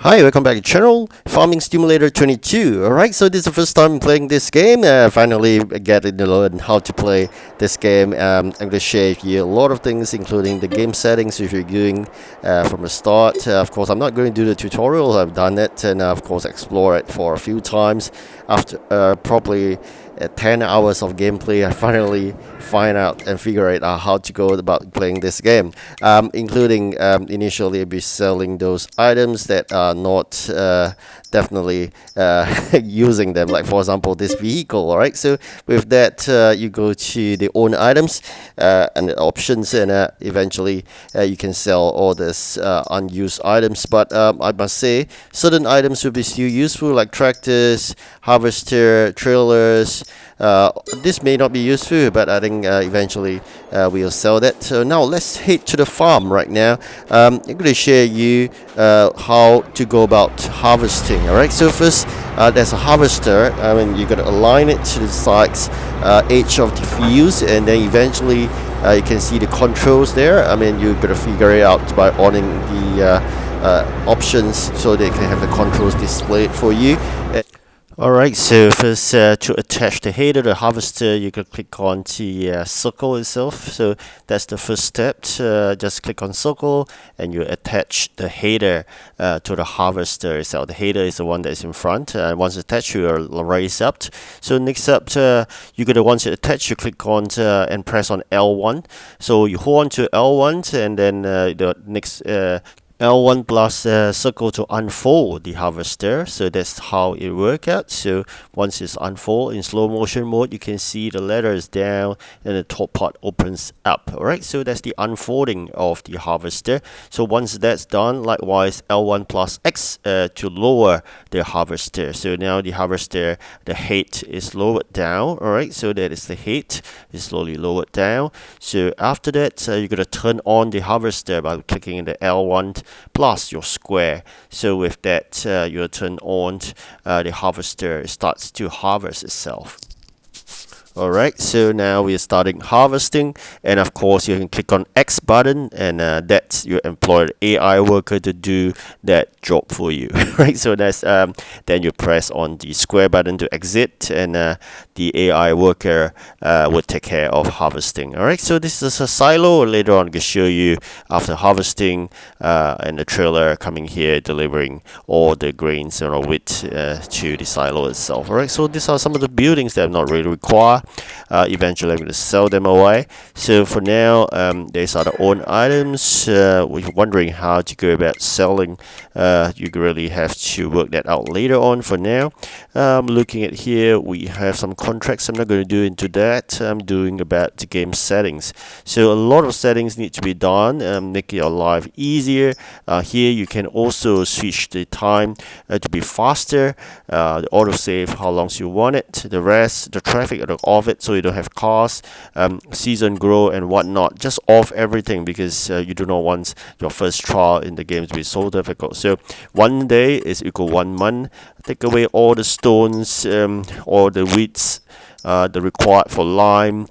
Hi, welcome back to channel Farming Simulator 22. Alright, so this is the first time playing this game. Finally getting to learn how to play this game. I'm going to share with you a lot of things, including the game settings if you're doing from the start. Of course, I'm not going to do the tutorial. I've done it and of course explore it for a few times. After probably 10 hours of gameplay, I finally find out and figure out how to go about playing this game, including initially be selling those items that are not definitely using them, like for example this vehicle. All right, so with that you go to the own items and the options, and eventually you can sell all this unused items, but I must say certain items will be still useful, like tractors, harvester, trailers. This may not be useful, but I think eventually we'll sell that. So now let's head to the farm right now. I'm going to share you how to go about harvesting. Alright, so first there's a harvester. I mean, you got to align it to the sides edge of the fields, and then eventually you can see the controls there. I mean, you got to figure it out by owning the options so they can have the controls displayed for you. Alright, so first to attach the header, the harvester, you can click on the circle itself. So that's the first step. Just click on circle and you attach the header to the harvester itself. The header is the one that is in front. Once attached, you will raise up. So next up, you're going to, once it's attached, you click on and press on L1. So you hold on to L1 and then the next L1 plus circle to unfold the harvester. So that's how it works out. So once it's unfold in slow motion mode, you can see the letters down and the top part opens up. Alright, so that's the unfolding of the harvester. So once that's done, likewise L1 plus X to lower the harvester. So now the harvester, the head is lowered down. Alright, so that is the head is slowly lowered down. So after that, you're going to turn on the harvester by clicking the L1 plus your square. So with that, you'll turn on the harvester starts to harvest itself. Alright, so now we're starting harvesting, and of course you can click on X button, and that's your employed AI worker to do that job for you. Right, so that's then you press on the square button to exit, and the AI worker will take care of harvesting. Alright, so this is a silo. Later on I can show you after harvesting and the trailer coming here delivering all the grains or wheat to the silo itself. Alright, so these are some of the buildings that are not really required. Eventually I'm going to sell them away. So for now, these are the own items. If you're wondering how to go about selling, you really have to work that out later on. For now, looking at here, we have some contracts. I'm not going to do into that. I'm doing about the game settings. So a lot of settings need to be done, make your life easier. Here you can also switch the time to be faster, the autosave how long you want it, the rest, the traffic off it so you don't have cars, season grow and whatnot. Just off everything because you do not want your first trial in the game to be so difficult. So 1 day is equal 1 month. Take away all the stones, all the weeds, the required for lime,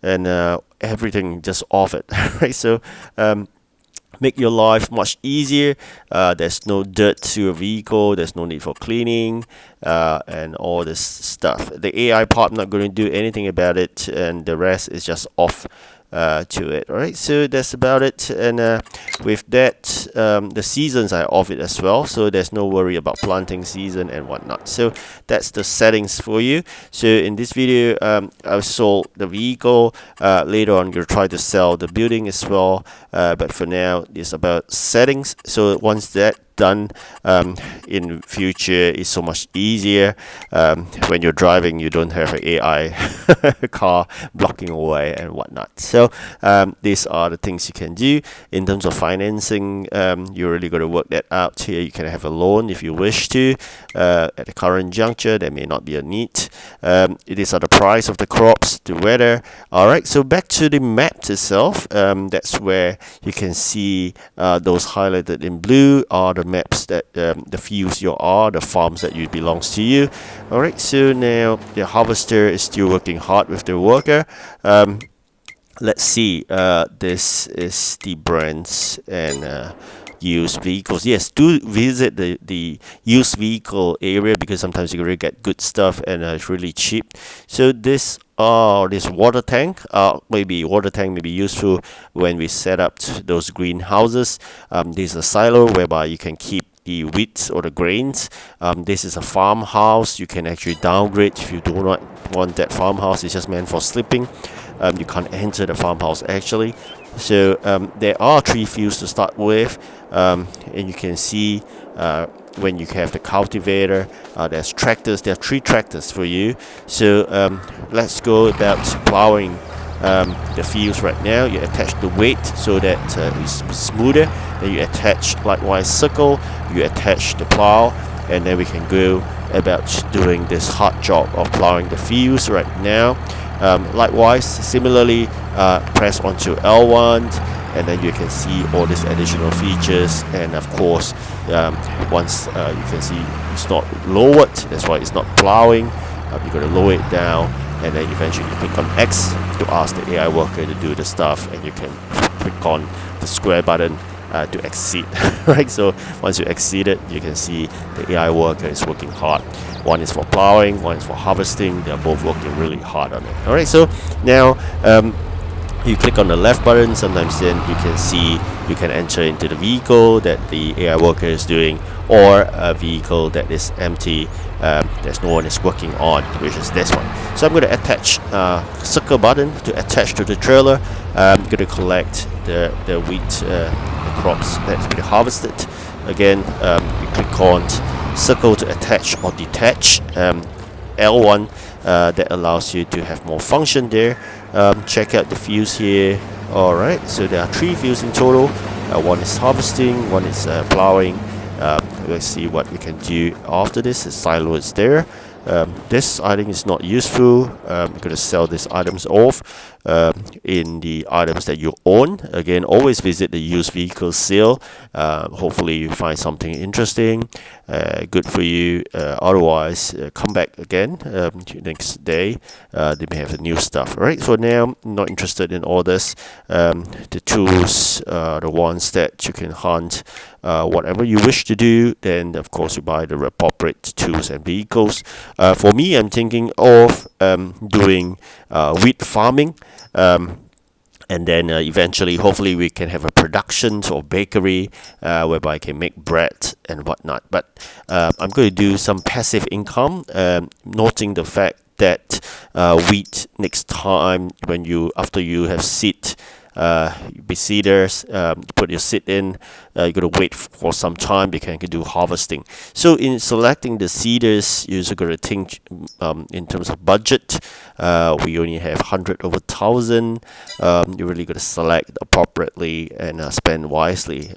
and everything just off it. Right, so make your life much easier. There's no dirt to your vehicle, there's no need for cleaning and all this stuff. The AI part, I'm not going to do anything about it, and the rest is just off to it. Alright, so that's about it. And with that, the seasons are off it as well, so there's no worry about planting season and whatnot. So that's the settings for you. So in this video, I've sold the vehicle. Later on, I'm going to try to sell the building as well, but for now it's about settings. So once that done, in future is so much easier. When you're driving, you don't have an AI car blocking away and whatnot. So these are the things you can do in terms of financing. You really got to work that out. Here you can have a loan if you wish to. At the current juncture, there may not be a need. These are the price of the crops, the weather. Alright, so back to the map itself. That's where you can see those highlighted in blue are the maps that the fields you are, the farms that you belongs to you. Alright, so now the harvester is still working hard with the worker. Let's see, this is the brands and used vehicles. Yes, do visit the used vehicle area, because sometimes you can really get good stuff, and it's really cheap. So this water tank, maybe water tank may be useful when we set up those greenhouses. This is a silo whereby you can keep the wheat or the grains. This is a farmhouse. You can actually downgrade if you do not want that farmhouse. It's just meant for sleeping. You can't enter the farmhouse actually. So there are 3 fields to start with, and you can see when you have the cultivator, there's tractors. There are 3 tractors for you. So let's go about plowing the fields right now. You attach the weight so that it's smoother. Then you attach likewise circle. You attach the plow, and then we can go about doing this hard job of plowing the fields right now. Likewise, similarly, press onto L1, and then you can see all these additional features. And of course, once you can see it's not lowered, that's why it's not plowing. You're going to lower it down, and then eventually you click on X to ask the AI worker to do the stuff, and you can click on the square button to exceed. Right, so once you exceed it, you can see the AI worker is working hard. One is for plowing, one is for harvesting. They're both working really hard on it. Alright, so now you click on the left button. Sometimes then you can see you can enter into the vehicle that the AI worker is doing, or a vehicle that is empty, there's no one is working on, which is this one. So I'm going to attach circle button to attach to the trailer. I'm going to collect the wheat, the crops that's been harvested. Again, you click on circle to attach or detach. L1 that allows you to have more function there. Check out the fields here. Alright, so there are 3 fields in total. One is harvesting, one is plowing. Let's see what we can do after this. The silo is there. This item is not useful. You're going to sell these items off in the items that you own. Again, always visit the used vehicle sale. Hopefully you find something interesting, good for you. Otherwise, come back again next day. They may have the new stuff. Alright, for now, I'm not interested in all this. The tools, the ones that you can hunt, whatever you wish to do. Then of course you buy the appropriate tools and vehicles. For me, I'm thinking of doing wheat farming, and then eventually, hopefully, we can have a production or bakery whereby I can make bread and whatnot. But I'm going to do some passive income, noting the fact that wheat next time when after you have seed. Be seeders, put your seed in, you got to wait for some time because you can do harvesting. So in selecting the seeders, you're also got to think in terms of budget. We only have 100 over 1,000. You really got to select appropriately and spend wisely,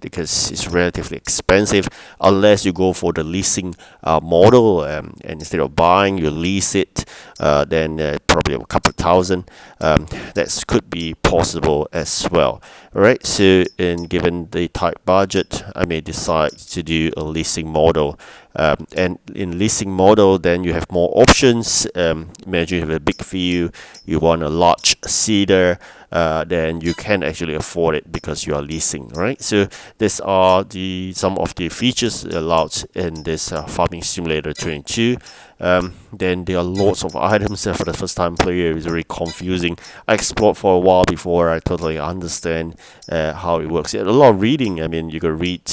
because it's relatively expensive unless you go for the leasing model, and instead of buying, you lease it. Then probably a couple of thousand. That could be possible as well. Alright, so given the tight budget, I may decide to do a leasing model. And in leasing model, then you have more options. Imagine you have a big field, you want a large seeder, then you can actually afford it because you are leasing, right? So these are some of the features allowed in this Farming Simulator 22. Then there are lots of items that for the first time player is very confusing. I explored for a while before I totally understand how it works. A lot of reading. I mean, you can read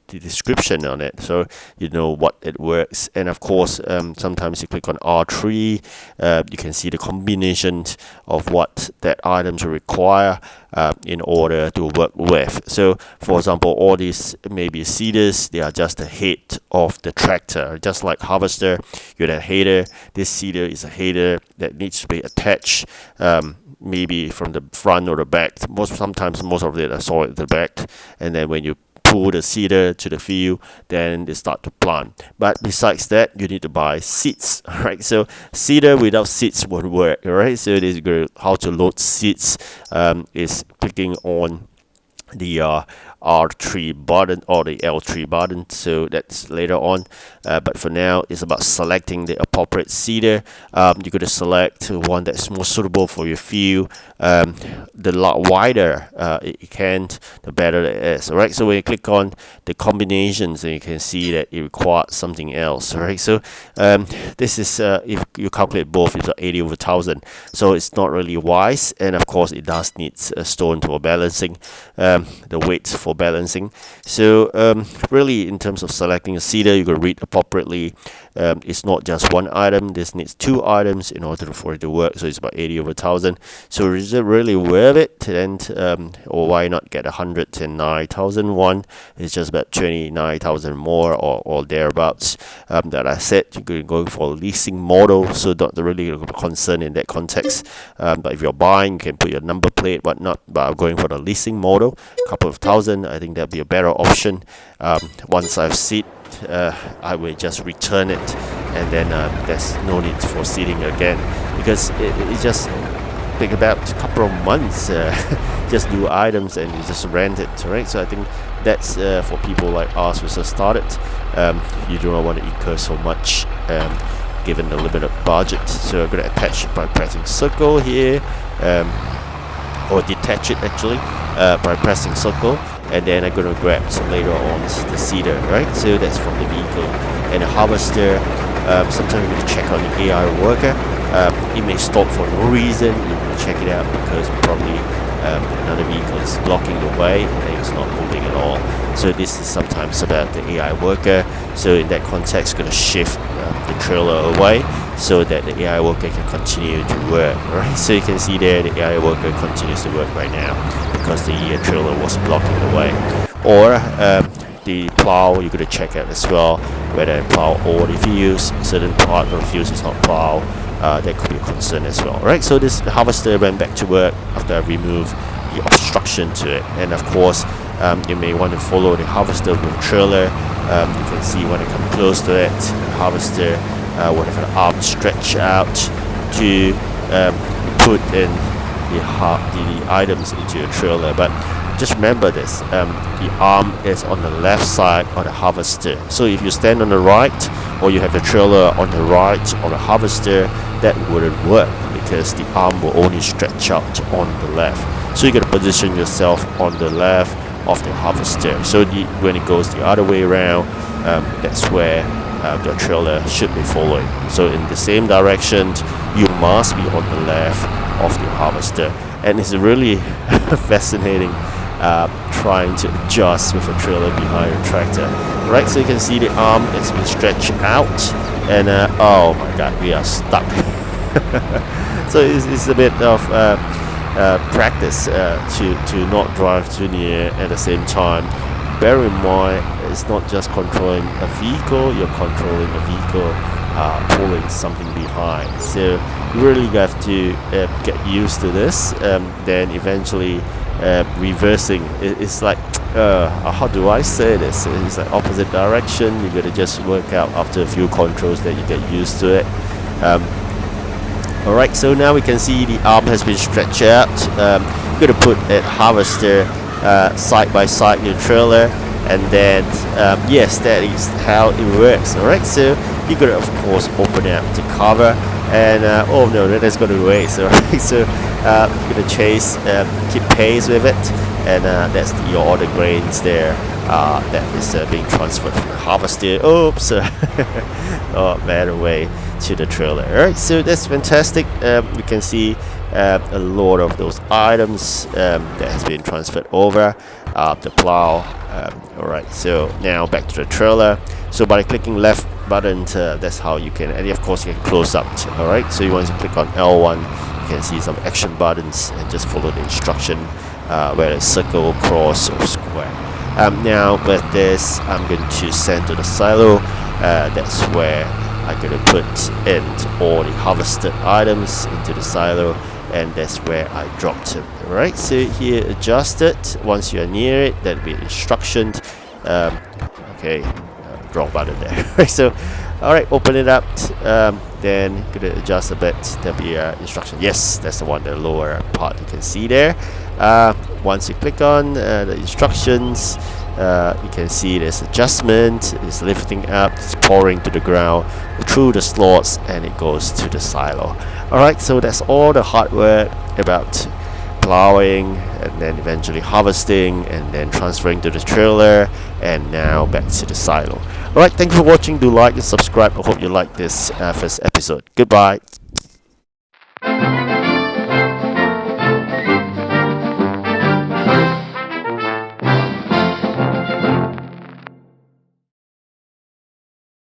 the description on it, so you know what it works. And of course, sometimes you click on R3, you can see the combination of what that items require in order to work with. So for example, all these maybe seeders, they are just the head of the tractor, just like harvester. You're the header. This seeder is a header that needs to be attached, maybe from the front or the back. Sometimes most of it I saw at the back, and then when you pull the seeder to the field, then they start to plant. But besides that, you need to buy seeds, right? So seeder without seeds won't work, right? So this is how to load seeds is clicking on the R3 button or the L3 button, so that's later on. But for now, it's about selecting the appropriate seeder. You're going to select one that's more suitable for your field. The lot wider it can, the better it is. Alright, so when you click on the combinations, you can see that it requires something else. Alright, so this is if you calculate both, it's 80/1000, so it's not really wise, and of course it does need a stone for balancing, the weights for balancing. So really, in terms of selecting a seeder, you got to read appropriately. It's not just one item, this needs 2 items in order for it to work, so it's about 80/1000. So is it really worth it? Then or why not get 109,000 one? It's just about 29,000 more or thereabouts. That I said, you're going for a leasing model, so not really a concern in that context. But if you're buying, you can put your number plate, whatnot. But I'm going for the leasing model, a couple of thousand. I think that'll be a better option. Once I've seen, I will just return it, and then there's no need for seeding again, because it just take about a couple of months just do items and you just rent it, right? So I think that's for people like us who just started. You do not want to incur so much given the limited budget. So I'm going to attach it by pressing circle here, or detach it actually by pressing circle, and then I'm going to grab later on the seeder, right? So that's from the vehicle. And the harvester, sometimes you're going to check on the AI worker. It may stop for no reason. You can check it out because probably another vehicle is blocking the way and then it's not moving at all. So this is sometimes about the AI worker. So in that context, going to shift the trailer away so that the AI worker can continue to work. Right? So you can see there the AI worker continues to work right now because the trailer was blocking the way. Or the plough, you're going to check out as well whether plough all the fields. Certain part of the fields is not plough. That could be a concern as well, right? So this harvester went back to work after I removed the obstruction to it. And of course, you may want to follow the harvester with a trailer. You can see when I come close to it, the harvester will have an arm stretch out to put in the items into a trailer. But just remember this, the arm is on the left side of the harvester. So if you stand on the right, or you have the trailer on the right or the harvester, that wouldn't work because the arm will only stretch out on the left. So you got to position yourself on the left of the harvester. So when it goes the other way around, that's where the trailer should be following. So in the same direction, you must be on the left of the harvester. And it's really fascinating trying to adjust with a trailer behind a tractor, right? So you can see the arm has been stretched out, and oh my god, we are stuck. So it's a bit of practice to not drive too near at the same time. Bear in mind, it's not just controlling a vehicle, you're controlling a vehicle pulling something behind. So you really have to get used to this. Then eventually reversing, it's like how do I say this? It's like opposite direction. You gotta just work out after a few controls that you get used to it. Alright, so now we can see the arm has been stretched out. You're gonna put a harvester side by side in your trailer, and then yes, that is how it works. Alright, so you're gonna of course open up the cover, and oh no, that is gonna race. Alright, so you're gonna chase, keep pace with it, and that's all the grains there that is being transferred from the harvester. Oops, oh, bad away to the trailer. Alright, so that's fantastic. You can see a lot of those items that has been transferred over the plow. Alright, so now back to the trailer. So by clicking left button, that's how you can, and of course you can close up. Alright, so you want to click on L1, you can see some action buttons and just follow the instruction, whether it's circle, cross, or square. Now with this, I'm going to send to the silo. That's where I'm going to put in all the harvested items into the silo, and that's where I dropped them. Alright, so here adjust it. Once you are near it, that'll be instruction. Okay, wrong button there. So Alright, open it up. Then gonna adjust a bit. There'll be instruction. Yes, that's the one, the lower part you can see there. Once you click on the instructions, you can see there's adjustment. It's lifting up, it's pouring to the ground through the slots, and it goes to the silo. Alright, so that's all the hardware about plowing, and then eventually harvesting, and then transferring to the trailer, and now back to the silo. Alright, thank you for watching. Do like and subscribe. I hope you like this first episode. Goodbye.